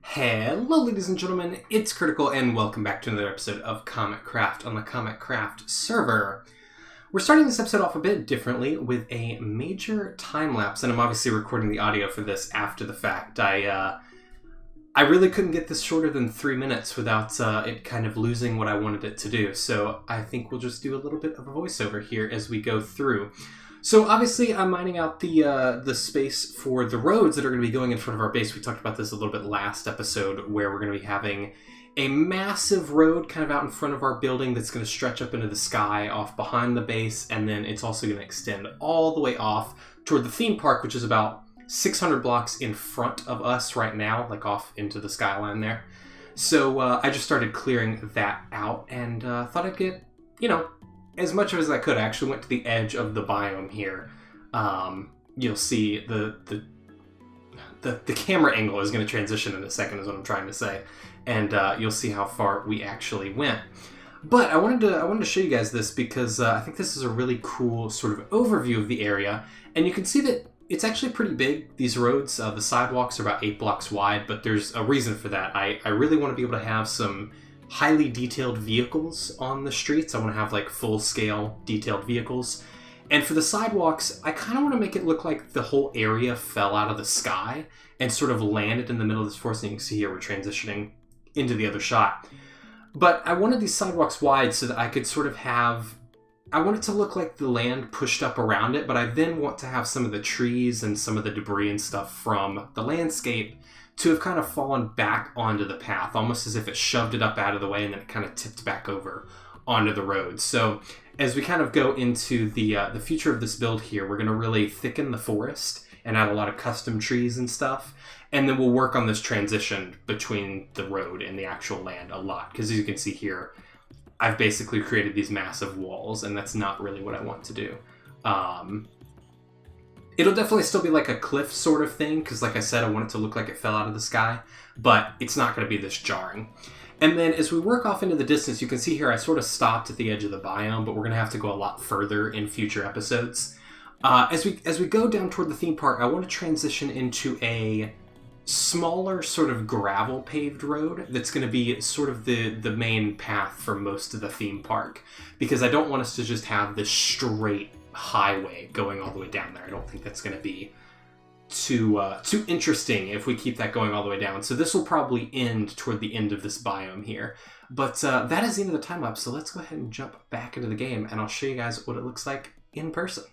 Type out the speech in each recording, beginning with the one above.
Hello ladies and gentlemen, it's Critical and welcome back to another episode of ComicCraft on the ComicCraft server. We're starting this episode off a bit differently with a major time-lapse, and I'm obviously recording the audio for this after the fact. I really couldn't get this shorter than 3 minutes without it kind of losing what I wanted it to do, so I think we'll just do a little bit of a voiceover here as we go through. So obviously I'm mining out the space for the roads that are going to be going in front of our base. We talked about this a little bit last episode, where we're going to be having a massive road kind of out in front of our building that's going to stretch up into the sky off behind the base, and then it's also going to extend all the way off toward the theme park, which is about 600 blocks in front of us right now, like off into the skyline there. So I just started clearing that out and thought I'd get, as much of as I could. I actually went to the edge of the biome here. You'll see the camera angle is going to transition in a second, is what I'm trying to say, and you'll see how far we actually went. But I wanted to show you guys this because I think this is a really cool sort of overview of the area, and you can see that it's actually pretty big. These roads, the sidewalks are about 8 blocks wide, but there's a reason for that. I really want to be able to have some highly detailed vehicles on the streets. I want to have like full-scale detailed vehicles. And for the sidewalks, I kind of want to make it look like the whole area fell out of the sky and sort of landed in the middle of this forest. And you can see here we're transitioning into the other shot. But I wanted these sidewalks wide so that I could sort of have... I want it to look like the land pushed up around it, but I then want to have some of the trees and some of the debris and stuff from the landscape to have kind of fallen back onto the path, almost as if it shoved it up out of the way and then it kind of tipped back over onto the road. So as we kind of go into the future of this build here, we're going to really thicken the forest and add a lot of custom trees and stuff. And then we'll work on this transition between the road and the actual land a lot. Because as you can see here, I've basically created these massive walls, and that's not really what I want to do. It'll definitely still be like a cliff sort of thing, because like I said, I want it to look like it fell out of the sky, but it's not going to be this jarring. And then as we work off into the distance, you can see here I sort of stopped at the edge of the biome, but we're going to have to go a lot further in future episodes. As we go down toward the theme park, I want to transition into a smaller sort of gravel paved road that's going to be sort of the main path for most of the theme park, because I don't want us to just have this straight highway going all the way down there. I don't think that's going to be too interesting if we keep that going all the way down. So this will probably end toward the end of this biome here. But that is the end of the time lapse, so let's go ahead and jump back into the game, and I'll show you guys what it looks like in person.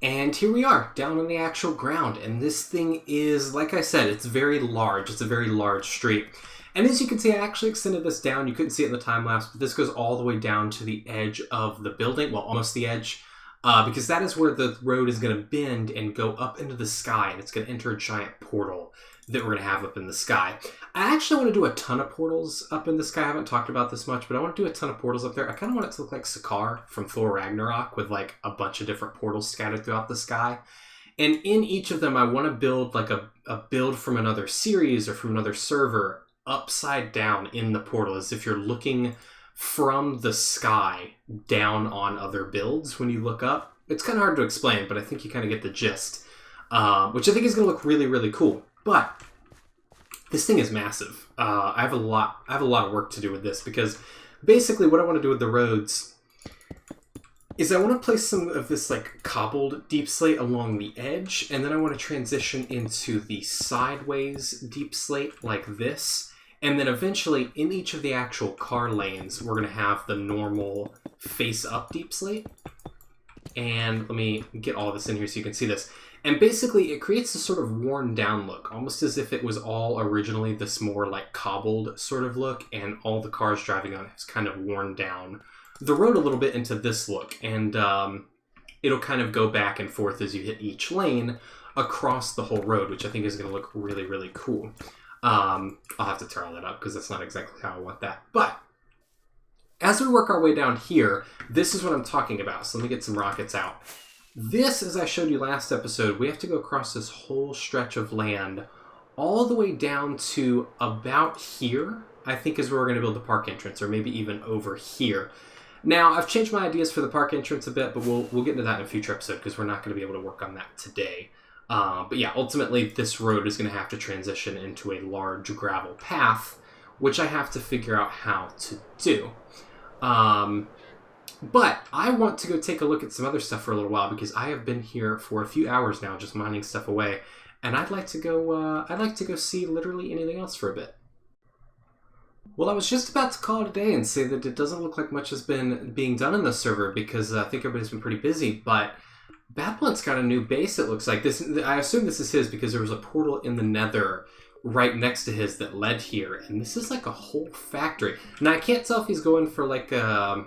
And here we are, down on the actual ground, and this thing is, like I said, it's very large. It's a very large street. And as you can see, I actually extended this down. You couldn't see it in the time-lapse, but this goes all the way down to the edge of the building. Well, almost the edge, because that is where the road is going to bend and go up into the sky, and it's going to enter a giant portal that we're going to have up in the sky. I actually want to do a ton of portals up in the sky. I haven't talked about this much, but I want to do a ton of portals up there. I kind of want it to look like Sakaar from Thor Ragnarok, with like a bunch of different portals scattered throughout the sky. And in each of them, I want to build like a build from another series or from another server upside down in the portal, as if you're looking from the sky down on other builds when you look up. It's kind of hard to explain, but I think you kind of get the gist, which I think is going to look really, really cool. But this thing is massive. I have a lot of work to do with this, because basically what I want to do with the roads is I want to place some of this like cobbled deep slate along the edge, and then I want to transition into the sideways deep slate like this. And then eventually in each of the actual car lanes, we're going to have the normal face up deep slate. And let me get all this in here so you can see this. And basically it creates this sort of worn down look, almost as if it was all originally this more like cobbled sort of look, and all the cars driving on it has kind of worn down the road a little bit into this look. And it'll kind of go back and forth as you hit each lane across the whole road, which I think is going to look really, really cool. I'll have to tear all that up because that's not exactly how I want that. But as we work our way down here, this is what I'm talking about. So let me get some rockets out. This, as I showed you last episode, we have to go across this whole stretch of land all the way down to about here, I think, is where we're going to build the park entrance, or maybe even over here. Now, I've changed my ideas for the park entrance a bit, but we'll get into that in a future episode because we're not going to be able to work on that today. But yeah, ultimately this road is going to have to transition into a large gravel path, which I have to figure out how to do. But I want to go take a look at some other stuff for a little while because I have been here for a few hours now just mining stuff away, and I'd like to go see literally anything else for a bit. Well, I was just about to call it a day and say that it doesn't look like much has been being done in the server because I think everybody's been pretty busy, but Badblunt's got a new base, it looks like. I assume this is his because there was a portal in the Nether right next to his that led here, and this is like a whole factory. Now, I can't tell if he's going for like a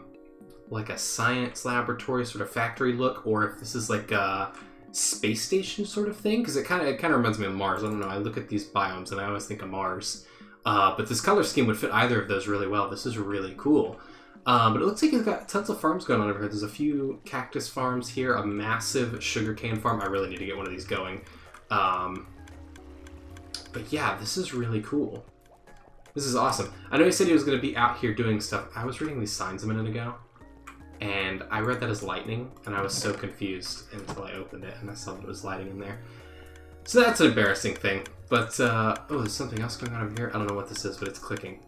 science laboratory sort of factory look, or if this is like a space station sort of thing, because it kind of reminds me of Mars. I don't know, I look at these biomes and I always think of Mars. But this color scheme would fit either of those really well. This is really cool. But it looks like he's got tons of farms going on over here. There's a few cactus farms here, a massive sugarcane farm. I really need to get one of these going. But yeah, this is really cool. This is awesome. I know he said he was going to be out here doing stuff. I was reading these signs a minute ago, and I read that as lightning, and I was so confused until I opened it and I saw that it was lighting in there. So that's an embarrassing thing. But, oh, there's something else going on over here. I don't know what this is, but it's clicking.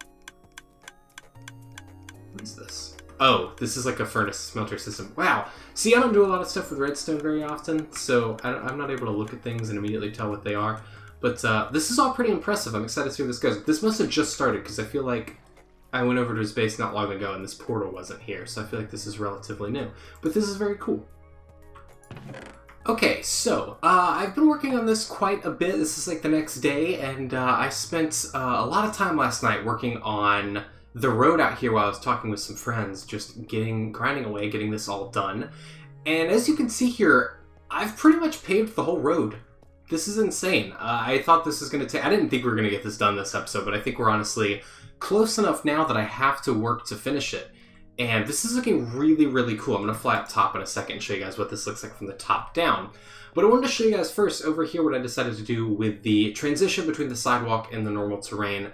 What is this? Oh, this is like a furnace smelter system. Wow. See, I don't do a lot of stuff with redstone very often, so I'm not able to look at things and immediately tell what they are. But this is all pretty impressive. I'm excited to see where this goes. This must have just started, because I feel like I went over to his base not long ago and this portal wasn't here, so I feel like this is relatively new. But this is very cool. Okay, so I've been working on this quite a bit. This is like the next day, and I spent a lot of time last night working on the road out here while I was talking with some friends, just grinding away, getting this all done. And as you can see here, I've pretty much paved the whole road. This is insane. I thought this was going to take... I didn't think we were going to get this done this episode, but I think we're honestly close enough now that I have to work to finish it. And this is looking really, really cool. I'm going to fly up top in a second and show you guys what this looks like from the top down. But I wanted to show you guys first over here what I decided to do with the transition between the sidewalk and the normal terrain.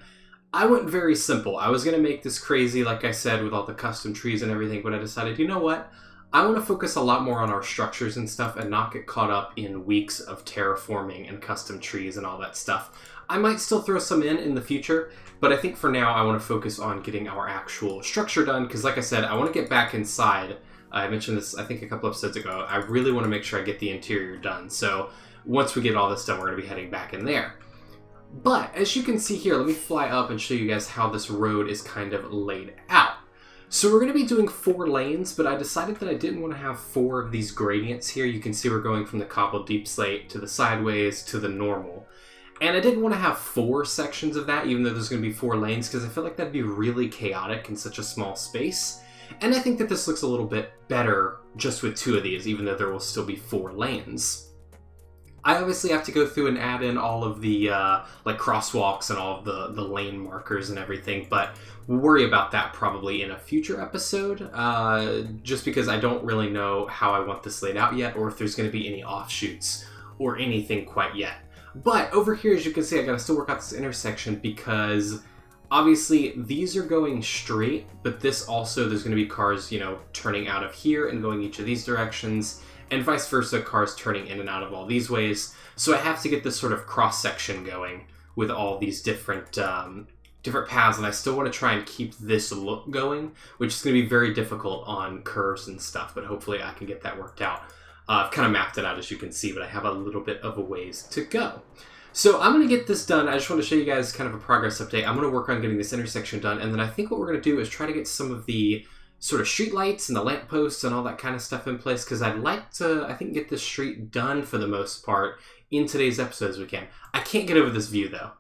I went very simple. I was going to make this crazy, like I said, with all the custom trees and everything, but I decided, you know what? I want to focus a lot more on our structures and stuff and not get caught up in weeks of terraforming and custom trees and all that stuff. I might still throw some in the future, but I think for now I want to focus on getting our actual structure done, because like I said, I want to get back inside. I mentioned this, I think, a couple episodes ago. I really want to make sure I get the interior done, so once we get all this done, we're going to be heading back in there. But as you can see here, let me fly up and show you guys how this road is kind of laid out. So we're going to be doing 4 lanes, but I decided that I didn't want to have 4 of these gradients here. You can see we're going from the cobbled deep slate to the sideways to the normal. And I didn't want to have 4 sections of that, even though there's going to be 4 lanes, because I feel like that'd be really chaotic in such a small space. And I think that this looks a little bit better just with 2 of these, even though there will still be 4 lanes. I obviously have to go through and add in all of the like crosswalks and all of the lane markers and everything, but we'll worry about that probably in a future episode, just because I don't really know how I want this laid out yet, or if there's going to be any offshoots or anything quite yet. But over here, as you can see, I gotta still work out this intersection because obviously these are going straight, but this also, there's gonna be cars, you know, turning out of here and going each of these directions, and vice versa, cars turning in and out of all these ways. So I have to get this sort of cross-section going with all these different paths, and I still want to try and keep this look going, which is going to be very difficult on curves and stuff, but hopefully I can get that worked out. I've kind of mapped it out, as you can see, but I have a little bit of a ways to go. So I'm going to get this done. I just want to show you guys kind of a progress update. I'm going to work on getting this intersection done, and then I think what we're going to do is try to get some of the sort of street lights and the lampposts and all that kind of stuff in place, because I'd like to, I think, get this street done for the most part in today's episode as we can. I can't get over this view, though.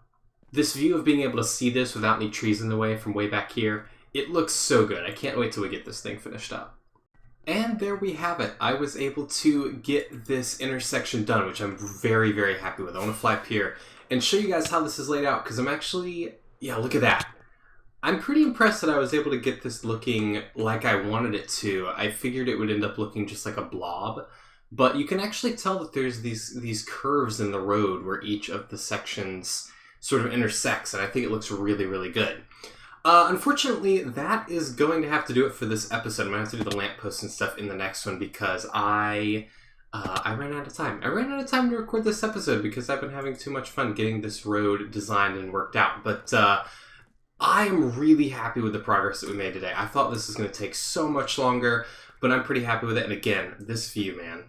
This view of being able to see this without any trees in the way from way back here, it looks so good. I can't wait till we get this thing finished up. And there we have it. I was able to get this intersection done, which I'm very, very happy with. I want to fly up here and show you guys how this is laid out, because I'm actually, yeah, look at that. I'm pretty impressed that I was able to get this looking like I wanted it to. I figured it would end up looking just like a blob, but you can actually tell that there's these curves in the road where each of the sections sort of intersects, and I think it looks really, really good. Unfortunately, that is going to have to do it for this episode. I'm going to have to do the lampposts and stuff in the next one because I I ran out of time. I ran out of time to record this episode because I've been having too much fun getting this road designed and worked out. But I am really happy with the progress that we made today. I thought this was going to take so much longer, but I'm pretty happy with it. And again, this view, man.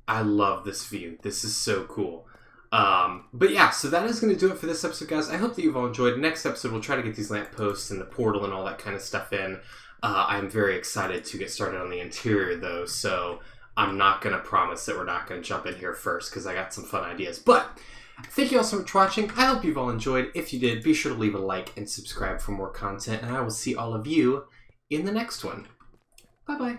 I love this view. This is so cool. But yeah, so that is going to do it for this episode, guys. I hope that you've all enjoyed. Next episode, we'll try to get these lampposts and the portal and all that kind of stuff in. I'm very excited to get started on the interior, though, so I'm not going to promise that we're not going to jump in here first, because I got some fun ideas. But thank you all so much for watching. I hope you've all enjoyed. If you did, be sure to leave a like and subscribe for more content, and I will see all of you in the next one. Bye-bye.